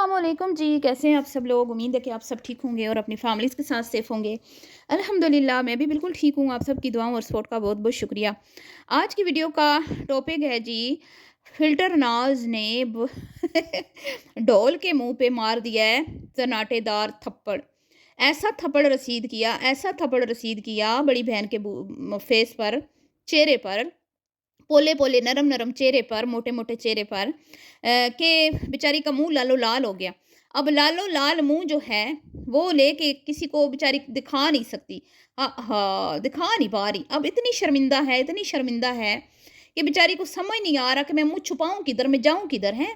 अस्सलामुअलैकुम जी, कैसे हैं आप सब लोग। उम्मीद है कि आप सब ठीक होंगे और अपनी फैमिलीज़ के साथ सेफ़ होंगे। अल्हम्दुलिल्लाह मैं भी बिल्कुल ठीक हूँ। आप सबकी दुआओं और सपोर्ट का बहुत-बहुत शुक्रिया। आज की वीडियो का टॉपिक है जी, फ़िल्टर नाज़ ने ब ढोल के मुँह पे मार दिया है सन्नाटेदार थप्पड़। ऐसा थप्पड़ रसीद किया बड़ी बहन के फेस पर, चेहरे पर, पोले-पोले, नरम-नरम चेहरे पर, मोटे-मोटे चेहरे पर कि बेचारी का मुँह लालो-लाल हो गया। अब लालो-लाल मुँह जो है, वो लेके किसी को बेचारी दिखा नहीं सकती। दिखा नहीं पा रही। अब इतनी शर्मिंदा है कि बेचारी को समझ नहीं आ रहा कि मैं मुँह छुपाऊँ किधर, मैं जाऊँ किधर, हैं?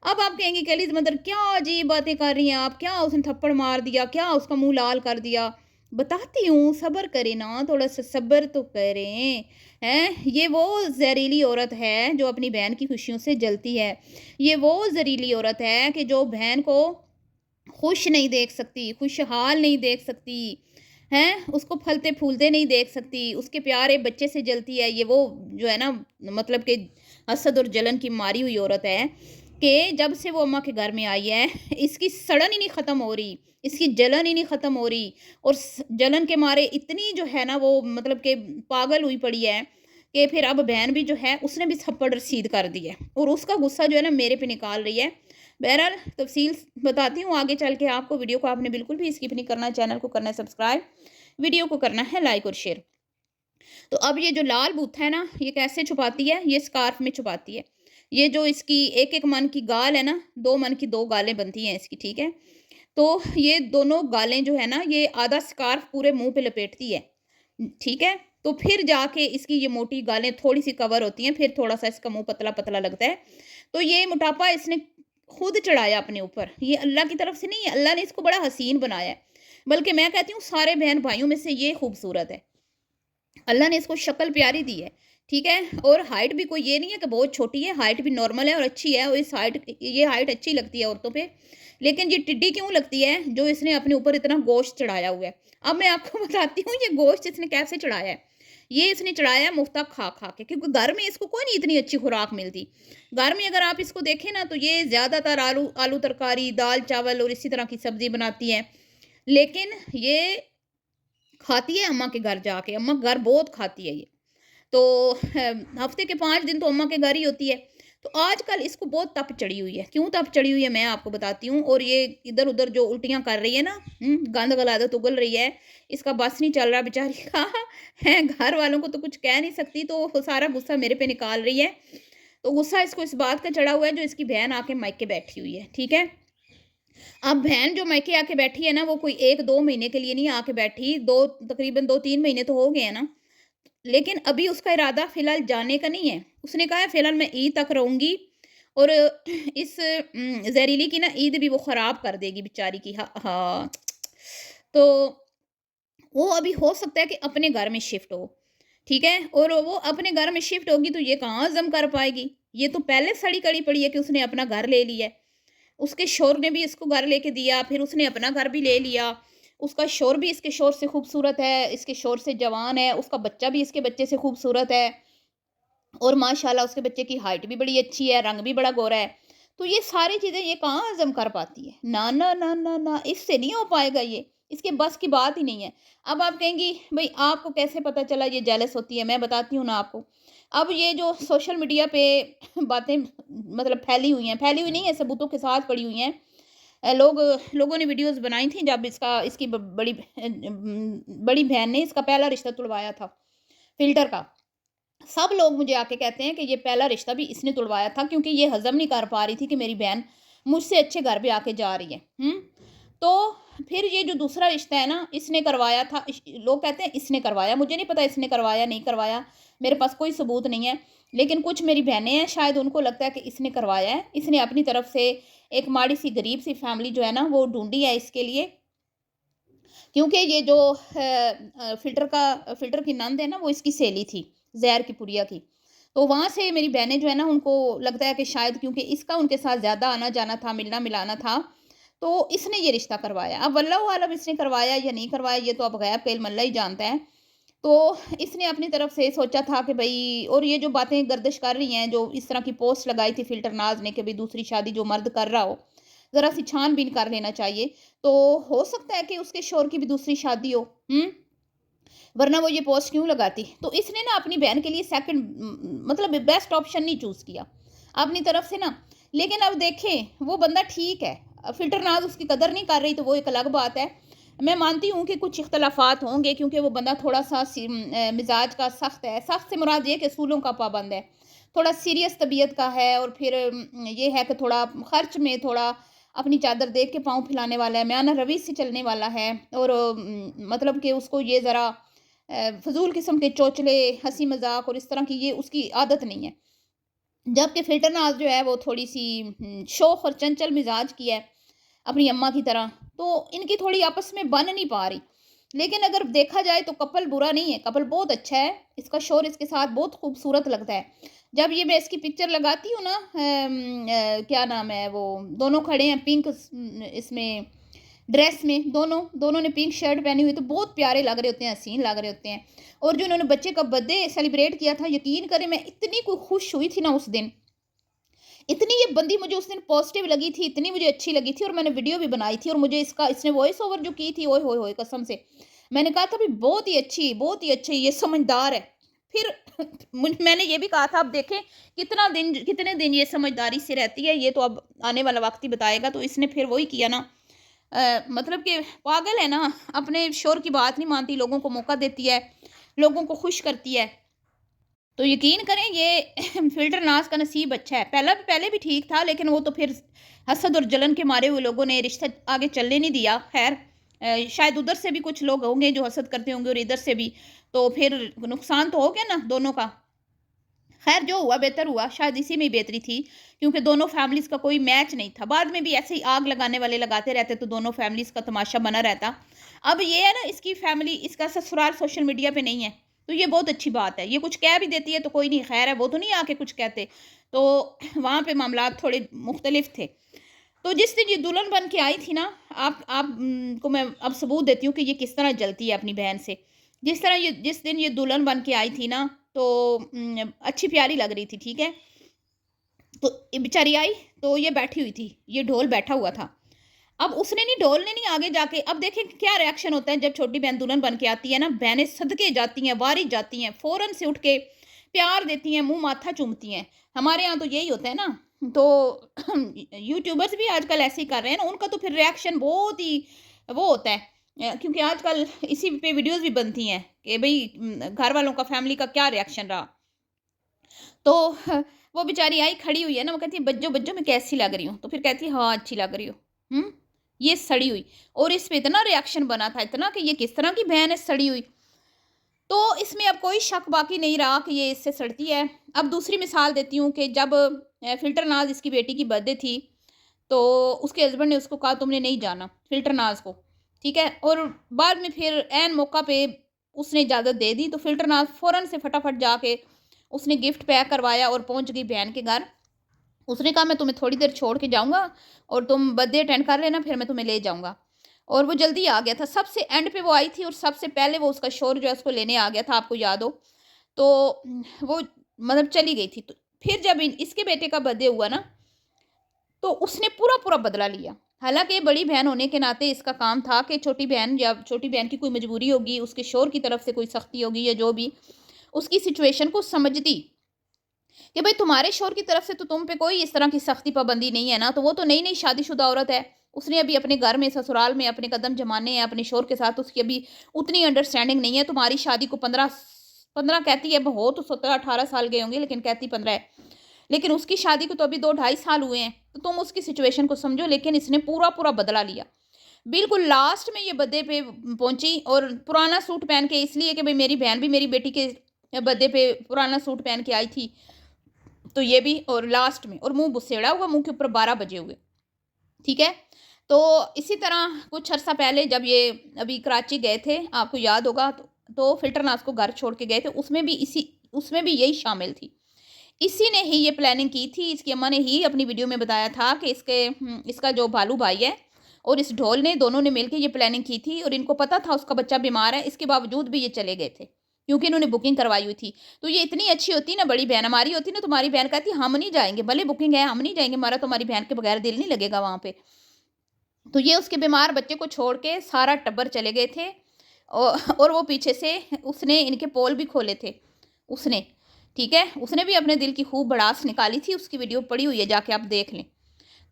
अब आप कहेंगे कि एलिज़ मदर क्या अजीब बातें कर रही हैं आप, क्या उसने थप्पड़ मार दिया, क्या उसका मुँह लाल कर दिया? बताती हूँ, सब्र करें ना, थोड़ा-सा सब्र तो करें। हैं? ये वो ज़हरीली औरत है जो अपनी बहन की खुशियों से जलती है। ये वो ज़हरीली औरत है कि जो बहन को खुश नहीं देख सकती, खुशहाल नहीं देख सकती, हैं? उसको फलते-फूलते नहीं देख सकती, उसके प्यारे बच्चे से जलती है। ये वो जो है ना, मतलब कि हसद और जलन की मारी हुई औरत है कि जब से वो अम्मा के घर में आई है, इसकी सड़न ही नहीं ख़त्म हो रही, इसकी जलन ही नहीं ख़त्म हो रही और जलन के मारे इतनी जो है ना वो मतलब कि पागल हुई पड़ी है कि फिर अब बहन भी जो है उसने भी थप्पड़ रसीद कर दी है और उसका गुस्सा जो है ना मेरे पे निकाल रही है। बहरहाल तफ़सील बताती हूँ आगे चल के आपको। वीडियो को आपने बिल्कुल भी स्किप नहीं करना है, चैनल को करना है सब्सक्राइब, वीडियो को करना है लाइक और शेयर। तो अब ये जो लाल बूथ है ना, ये कैसे छुपाती है? ये स्कार्फ में छुपाती है। ये जो इसकी 1-1 मन की गाल है ना, 2 मन की 2 गालें बनती हैं इसकी, ठीक है? तो ये दोनों गालें जो है ना, ये आधा स्कार्फ पूरे मुँह पे लपेटती है, ठीक है? तो फिर जाके इसकी ये मोटी गालें थोड़ी-सी कवर होती हैं, फिर थोड़ा-सा इसका मुँह पतला-पतला लगता है। तो ये मोटापा इसने खुद चढ़ाया अपने ऊपर, ये अल्लाह की तरफ से नहीं है, अल्लाह ने इसको बड़ा हसीन बनाया है। बल्कि मैं कहती हूँ सारे बहन-भाइयों में से ये खूबसूरत है। अल्लाह ने इसको शक्ल प्यारी दी है, ठीक है? और हाइट भी कोई ये नहीं है कि बहुत छोटी है, हाइट भी नॉर्मल है और अच्छी है और ये हाइट अच्छी लगती है औरतों पे। लेकिन ये टिड्डी क्यों लगती है? जो इसने अपने ऊपर इतना गोश्त चढ़ाया हुआ है। अब मैं आपको बताती हूँ ये गोश्त इसने कैसे चढ़ाया है। ये इसने चढ़ाया है मुफ्ता खा-खा के, क्योंकि घर में इसको कोई नहीं इतनी अच्छी खुराक मिलती। घर में अगर आप इसको देखें ना तो ये ज़्यादातर आलू आलू तरकारी, दाल-चावल और इसी तरह की सब्ज़ी बनाती है। लेकिन ये खाती है अम्मा के घर जाके, अम्मा घर बहुत खाती है ये। तो हफ्ते के 5 दिन तो अम्मा के घर ही होती है। तो आजकल इसको बहुत तप चढ़ी हुई है। क्यों तप चढ़ी हुई है मैं आपको बताती हूँ। और ये इधर-उधर जो उल्टियाँ कर रही है ना, गंद गलादत उगल रही है, इसका बस नहीं चल रहा बेचारी का। है, घर वालों को तो कुछ कह नहीं सकती, तो वो सारा गुस्सा मेरे पे निकाल रही है। तो गुस्सा इसको इस बात का चढ़ा हुआ है जो इसकी बहन आके मायके बैठी हुई है, ठीक है? अब बहन जो मायके आके बैठी है ना, वो कोई 1-2 महीने के लिए नहीं आके बैठी, 2 तकरीबन 2-3 महीने तो हो गए हैं ना। लेकिन अभी उसका इरादा फ़िलहाल जाने का नहीं है। उसने कहा है फ़िलहाल मैं ईद तक रहूँगी और इस ज़हरीली की ना ईद भी वो ख़राब कर देगी बेचारी की। हाँ। तो वो अभी हो सकता है कि अपने घर में शिफ्ट हो, ठीक है? और वो अपने घर में शिफ्ट होगी तो ये कहाँ हज़म कर पाएगी? ये तो पहले सड़ी कड़ी पड़ी है कि उसने अपना घर ले लिया है। उसके शौहर ने भी इसको घर लेके दिया, फिर उसने अपना घर भी ले लिया। उसका शौहर भी इसके शौहर से खूबसूरत है, इसके शौहर से जवान है, उसका बच्चा भी इसके बच्चे से खूबसूरत है और माशाल्लाह उसके बच्चे की हाइट भी बड़ी अच्छी है, रंग भी बड़ा गोरा है। तो ये सारी चीज़ें ये कहाँ हज़म कर पाती है? ना, ना, ना, ना, ना, इससे नहीं हो पाएगा ये, इसके बस की बात ही नहीं है। अब आप कहेंगी, भई आपको कैसे पता चला ये जेलस होती है? मैं बताती हूँ ना आपको। अब ये जो सोशल मीडिया पे बातें मतलब फैली हुई नहीं है, सबूतों के साथ पड़ी हुई हैं। लोगों ने वीडियोज़ बनाई थी जब इसकी बड़ी बहन ने इसका पहला रिश्ता तुड़वाया था, फ़िल्टर का। सब लोग मुझे आके कहते हैं कि ये पहला रिश्ता भी इसने तुड़वाया था, क्योंकि ये हज़म नहीं कर पा रही थी कि मेरी बहन मुझसे अच्छे घर पे आके जा रही है। तो फिर ये जो दूसरा रिश्ता है ना, इसने करवाया था। लोग कहते हैं इसने करवाया, मुझे नहीं पता इसने करवाया नहीं करवाया, मेरे पास कोई सबूत नहीं है। लेकिन कुछ मेरी बहनें हैं, शायद उनको लगता है कि इसने करवाया है। इसने अपनी तरफ से एक माड़ी सी गरीब सी फैमिली जो है ना वो ढूंढी है इसके लिए, क्योंकि ये जो फ़िल्टर की नंद है ना, वो इसकी सहेली थी, ज़हर की पुड़िया की। तो वहाँ से मेरी बहनें जो है ना, उनको लगता है कि शायद क्योंकि इसका उनके साथ ज़्यादा आना-जाना था, मिलना-मिलाना था, तो इसने ये रिश्ता करवाया। अब वल्लाहु आलम इसने करवाया या नहीं करवाया, ये तो अब गैब का इल्म अल्लाह ही जानता है। तो इसने अपनी तरफ से सोचा था कि भई, और ये जो बातें गर्दिश कर रही हैं, जो इस तरह की पोस्ट लगाई थी फ़िल्टर नाज़ ने कि भई दूसरी शादी जो मर्द कर रहा हो, ज़रा सी छानबीन कर लेना चाहिए। तो हो सकता है कि उसके शौहर की भी दूसरी शादी हो, वरना वो ये पोस्ट क्यों लगाती? तो इसने ना अपनी बहन के लिए सेकंड मतलब बेस्ट ऑप्शन नहीं चूज़ किया, अपनी तरफ से ना। लेकिन अब देखें, वो बंदा ठीक है, फ़िल्टर नाज़ उसकी कदर नहीं कर रही तो वो एक अलग बात है। मैं मानती हूँ कि कुछ इख्तलाफ़ात होंगे क्योंकि वो बंदा थोड़ा-सा मिज़ाज का सख्त है। सख्त से मुराद ये है कि असूलों का पाबंद है। थोड़ा सीरियस तबीयत का है और फिर ये है कि थोड़ा खर्च में थोड़ा अपनी चादर देख के पाँव फैलाने वाला है, म्याना रवैये से चलने वाला है और मतलब कि उसको ये ज़रा फ़िज़ूल किस्म के चोचले, हँसी मज़ाक और इस तरह की ये उसकी आदत नहीं है। जबकि फ़िल्टर नाज़ जो है वो थोड़ी-सी शौख़ और चंचल मिज़ाज की है, अपनी अम्मा की तरह। तो इनकी थोड़ी आपस में बन नहीं पा रही। लेकिन अगर देखा जाए तो कपल बुरा नहीं है, कपल बहुत अच्छा है। इसका शौहर इसके साथ बहुत खूबसूरत लगता है। जब ये मैं इसकी पिक्चर लगाती हूँ ना क्या नाम है वो दोनों खड़े हैं पिंक इसमें ड्रेस में, दोनों ने पिंक शर्ट पहनी हुई तो बहुत प्यारे लग रहे होते हैं, हसीन लग रहे होते हैं। और जो इन्होंने बच्चे का बर्थडे सेलिब्रेट किया था, यकीन करें मैं इतनी खुश हुई थी ना उस दिन, इतनी ये बंदी मुझे उस दिन पॉजिटिव लगी थी, इतनी मुझे अच्छी लगी थी और मैंने वीडियो भी बनाई थी और मुझे इसने वॉइस ओवर जो की थी, ओए होए होए! कसम से। मैंने कहा था भी बहुत ही अच्छी, ये समझदार है। फिर मैंने ये भी कहा था अब देखें कितने दिन ये समझदारी से रहती है, ये तो अब आने वाला वक़्त ही बताएगा। तो इसने फिर वही किया ना, मतलब कि पागल है ना, अपने शौहर की बात नहीं मानती, लोगों को मौका देती है, लोगों को खुश करती है। तो यकीन करें ये फ़िल्टर नाज़ का नसीब अच्छा है। पहले भी ठीक था लेकिन वो तो फिर हसद और जलन के मारे हुए लोगों ने रिश्ता आगे चलने नहीं दिया। ख़ैर शायद उधर से भी कुछ लोग होंगे जो हसद करते होंगे और इधर से भी, तो फिर नुकसान तो हो गया ना दोनों का। ख़ैर जो हुआ बेहतर हुआ, शायद इसी में ही बेहतरी थी क्योंकि दोनों फ़ैमिलीज़ का कोई मैच नहीं था। बाद में भी ऐसे ही आग लगाने वाले लगाते रहते तो दोनों फ़ैमिलीज़ का तमाशा बना रहता। अब ये है ना इसकी फ़ैमिली इसका ससुराल सोशल मीडिया पे नहीं है, तो ये बहुत अच्छी बात है। ये कुछ कह भी देती है तो कोई नहीं, ख़ैर है वो तो नहीं आके कुछ कहते। तो वहाँ पे मामलात थोड़े मुख्तलिफ थे। तो जिस दिन ये दुल्हन बन के आई थी ना, को मैं अब सबूत देती हूँ कि ये किस तरह जलती है अपनी बहन से। जिस दिन ये दुल्हन बन के आई थी ना, तो अच्छी प्यारी लग रही थी, ठीक है? तो ये बेचारी आई, तो ये बैठी हुई थी, ये ढोल बैठा हुआ था। अब उसने नहीं ढोल ने नहीं आगे जाके अब देखें क्या रिएक्शन होता है जब छोटी बहन दुल्हन बन के आती है ना, बहनें सदके जाती हैं, वारी जाती हैं, फ़ौरन से उठ के प्यार देती हैं, मुँह माथा चूमती हैं। हमारे यहाँ तो यही होता है ना, तो यूट्यूबर्स भी आजकल ऐसे ही कर रहे हैं ना, उनका तो फिर रिएक्शन बहुत ही वो होता है क्योंकि आजकल इसी पे वीडियोज़ भी बनती हैं कि भई घर वालों का, फैमिली का क्या रिएक्शन रहा। तो वो बेचारी आई खड़ी हुई है ना, वो कहती है बज्जो बज्जो मैं कैसी लग रही हूँ? तो फिर कहती है हाँ, अच्छी लग रही हो। ये सड़ी हुई। और इस पे इतना रिएक्शन बना था, इतना कि ये किस तरह की बहन है सड़ी हुई। तो इसमें अब कोई शक बाकी नहीं रहा कि ये इससे सड़ती है। अब दूसरी मिसाल देती हूँ कि जब फ़िल्टर नाज़ इसकी बेटी की बर्थडे थी, तो उसके हस्बैंड ने उसको कहा तुमने नहीं जाना, फ़िल्टर नाज़ को, ठीक है? और बाद में फिर ऐन मौका पे उसने इजाज़त दे दी, तो फ़िल्टर नाज़ फ़ौरन से फटाफट जाके उसने गिफ्ट पैक करवाया और पहुँच गई बहन के घर। उसने कहा मैं तुम्हें थोड़ी देर छोड़ के जाऊँगा और तुम बर्थडे अटेंड कर लेना, फिर मैं तुम्हें ले जाऊँगा। और वो जल्दी आ गया था, सबसे एंड पे वो आई थी और सबसे पहले वो उसका शौहर जो है उसको लेने आ गया था, आपको याद हो। तो वो मतलब चली गई थी। तो फिर जब इन इसके बेटे का बर्थडे हुआ ना, तो उसने पूरा-पूरा बदला लिया। हालाँकि बड़ी बहन होने के नाते इसका काम था कि छोटी बहन की कोई मजबूरी होगी, उसके शौहर की तरफ से कोई सख्ती होगी या जो भी, उसकी सिचुएशन को समझती कि भाई तुम्हारे शौहर की तरफ से तो तुम पे कोई इस तरह की सख्ती पाबंदी नहीं है ना, तो वो तो नई-नई शादीशुदा औरत है। उसने अभी अपने घर में ससुराल में अपने कदम जमाने हैं, अपने शौहर के साथ उसकी अभी उतनी अंडरस्टैंडिंग नहीं है। तुम्हारी शादी को 15 कहती है, अब हो तो 17-18 साल गए होंगे लेकिन कहती 15 है। लेकिन उसकी शादी को तो अभी 2 ढाई साल हुए हैं, तो तुम उसकी सिचुएशन को समझो। लेकिन इसने पूरा-पूरा बदला लिया। बिल्कुल लास्ट में ये बर्थडे पे पहुँची और पुराना सूट पहन के, इसलिए कि भई मेरी बहन भी मेरी बेटी के बर्थडे पे पुराना सूट पहन के आई थी। तो ये भी और लास्ट में और मुँह बुसेड़ा हुआ, मुँह के ऊपर 12 बजे हुए, ठीक है? तो इसी तरह कुछ अरसा पहले जब ये अभी कराची गए थे, आपको याद होगा, तो फ़िल्टर नाज़ को घर छोड़ के गए थे, उसमें भी यही शामिल थी। इसी ने ही ये प्लानिंग की थी, इसकी अम्मा ने ही अपनी वीडियो में बताया था कि इसका जो भालू भाई है और इस ढोल ने, दोनों ने मिलके ये प्लानिंग की थी और इनको पता था उसका बच्चा बीमार है, इसके बावजूद भी ये चले गए थे, क्योंकि इन्होंने बुकिंग करवाई हुई थी। तो ये इतनी अच्छी होती ना बड़ी बहन, हमारी होती ना, तुम्हारी बहन कहती हम नहीं जाएँगे, भले बुकिंग है हम नहीं जाएँगे, हमारा तुम्हारी बहन के बगैर दिल नहीं लगेगा वहाँ पे। तो ये उसके बीमार बच्चे को छोड़ के सारा टब्बर चले गए थे। और वो पीछे से उसने इनके पोल भी खोले थे उसने, ठीक है? उसने भी अपने दिल की खूब भड़ास निकाली थी, उसकी वीडियो पड़ी हुई है, जाके आप देख लें।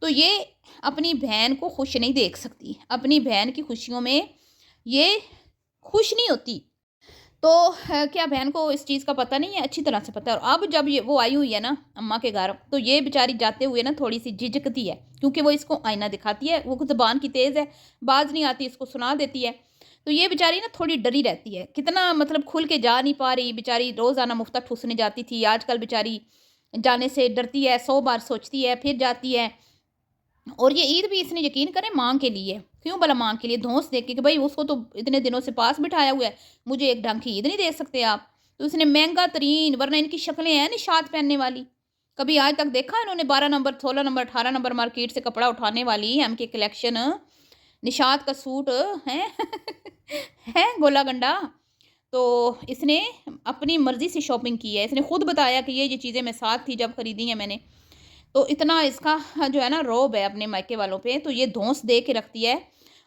तो ये अपनी बहन को खुश नहीं देख सकती, अपनी बहन की खुशियों में ये खुश नहीं होती। तो क्या बहन को इस चीज़ का पता नहीं है? अच्छी तरह से पता है। और अब जब ये वो आई हुई है ना अम्मा के घर, तो ये बेचारी जाते हुए ना थोड़ी-सी झिझकती है, क्योंकि वो इसको आईना दिखाती है, वो ज़ुबान की तेज़ है, बाज़ नहीं आती, इसको सुना देती है। तो ये बेचारी ना थोड़ी डरी रहती है, कितना मतलब खुल के जा नहीं पा रही, बेचारी रोज़ाना मुफ्ता ठूँसने जाती थी, आजकल बेचारी जाने से डरती है, 100 बार सोचती है, फिर जाती है। और ये ईद भी इसने यकीन करें माँ के लिए, क्यों भला माँ के लिए धौंस दे के कि भाई उसको तो इतने दिनों से पास बिठाया हुआ है, मुझे एक ढंग की ईद नहीं दे सकते आप। तो इसने महँगा तरीन, वरना इनकी शक्लें हैं निशात पहनने वाली। कभी आज तक देखा इन्होंने 12 नंबर, 16 नंबर, 18 नंबर मार्केट से कपड़ा उठाने वाली एमके कलेक्शन, निशात का सूट है है गोला गंडा। तो इसने अपनी मर्ज़ी से शॉपिंग की है। इसने खुद बताया कि ये चीज़ें मैं साथ थी जब खरीदी हैं मैंने। तो इतना इसका जो है ना रौब है अपने मायके वालों पे, तो ये धौंस दे के रखती है।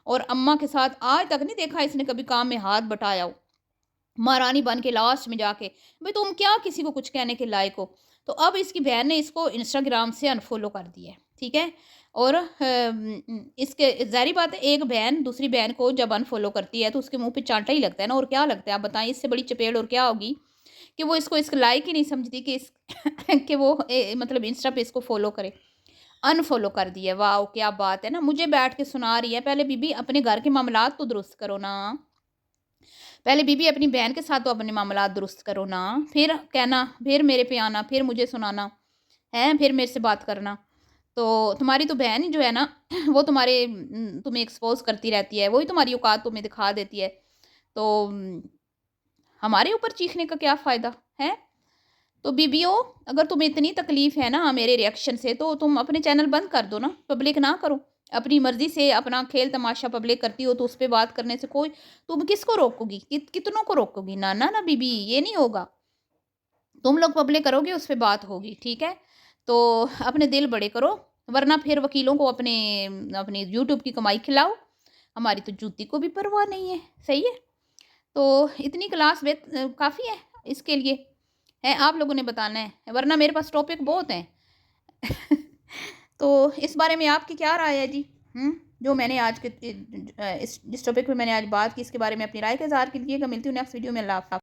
और अम्मा के साथ आज तक नहीं देखा इसने कभी काम में हाथ बटाया हो। महारानी बन के लास्ट में जाके, भाई तुम क्या किसी को कुछ कहने के लायक हो। तो अब इसकी बहन ने इसको इंस्टाग्राम से अनफॉलो कर दिया है, ठीक है? और इसके ज़ाहिर बात है, एक बहन दूसरी बहन को जब अनफॉलो करती है तो उसके मुँह पे चाँटा ही लगता है ना, और क्या लगता है आप बताएँ, इससे बड़ी चपेड़ और क्या होगी कि वो इसको लायक ही नहीं समझती कि इस कि वो मतलब इंस्टा पे इसको फॉलो करे। अनफॉलो कर दिया, वाओ! क्या बात है ना, मुझे बैठ के सुना रही है, पहले बीबी अपने घर के मामलात तो दुरुस्त करो ना। पहले बीबी अपनी बहन के साथ तो अपने मामलात दुरुस्त करो ना, फिर कहना, फिर मेरे पे आना, फिर मुझे सुनाना, हैं? फिर मेरे से बात करना। तो तुम्हारी तो बहन ही जो है ना वो तुम्हारे तुम्हें एक्सपोज़ करती रहती है, वही तुम्हारी औकात तुम्हें दिखा देती है। तो हमारे ऊपर चीखने का क्या फ़ायदा, हैं? तो बीबियों, अगर तुम्हें इतनी तकलीफ़ है ना मेरे रिएक्शन से, तो तुम अपने चैनल बंद कर दो ना, पब्लिक ना करो। अपनी मर्ज़ी से अपना खेल तमाशा पब्लिक करती हो, तो उस पे बात करने से कोई, तुम किसको रोकोगी? कितनों को रोकोगी? ना, ना, ना बीबी, ये नहीं होगा। तुम लोग पब्लिक करोगे, उस पे बात होगी, ठीक है? तो अपने दिल बड़े करो, वरना फिर वकीलों को अपने अपनी यूट्यूब की कमाई खिलाओ। हमारी तो जूती को भी परवाह नहीं है, सही है? तो इतनी क्लास काफ़ी है इसके लिए, है आप लोगों ने बताना है, वरना मेरे पास टॉपिक बहुत हैं। तो इस बारे में आपकी क्या राय है जी? हुँ, जो मैंने आज के इस जिस टॉपिक पे मैंने आज बात की, इसके बारे में अपनी राय का इज़हार कीजिएगा। मिलती हूँ नेक्स्ट वीडियो में। अल्लाह हाफ़िज़।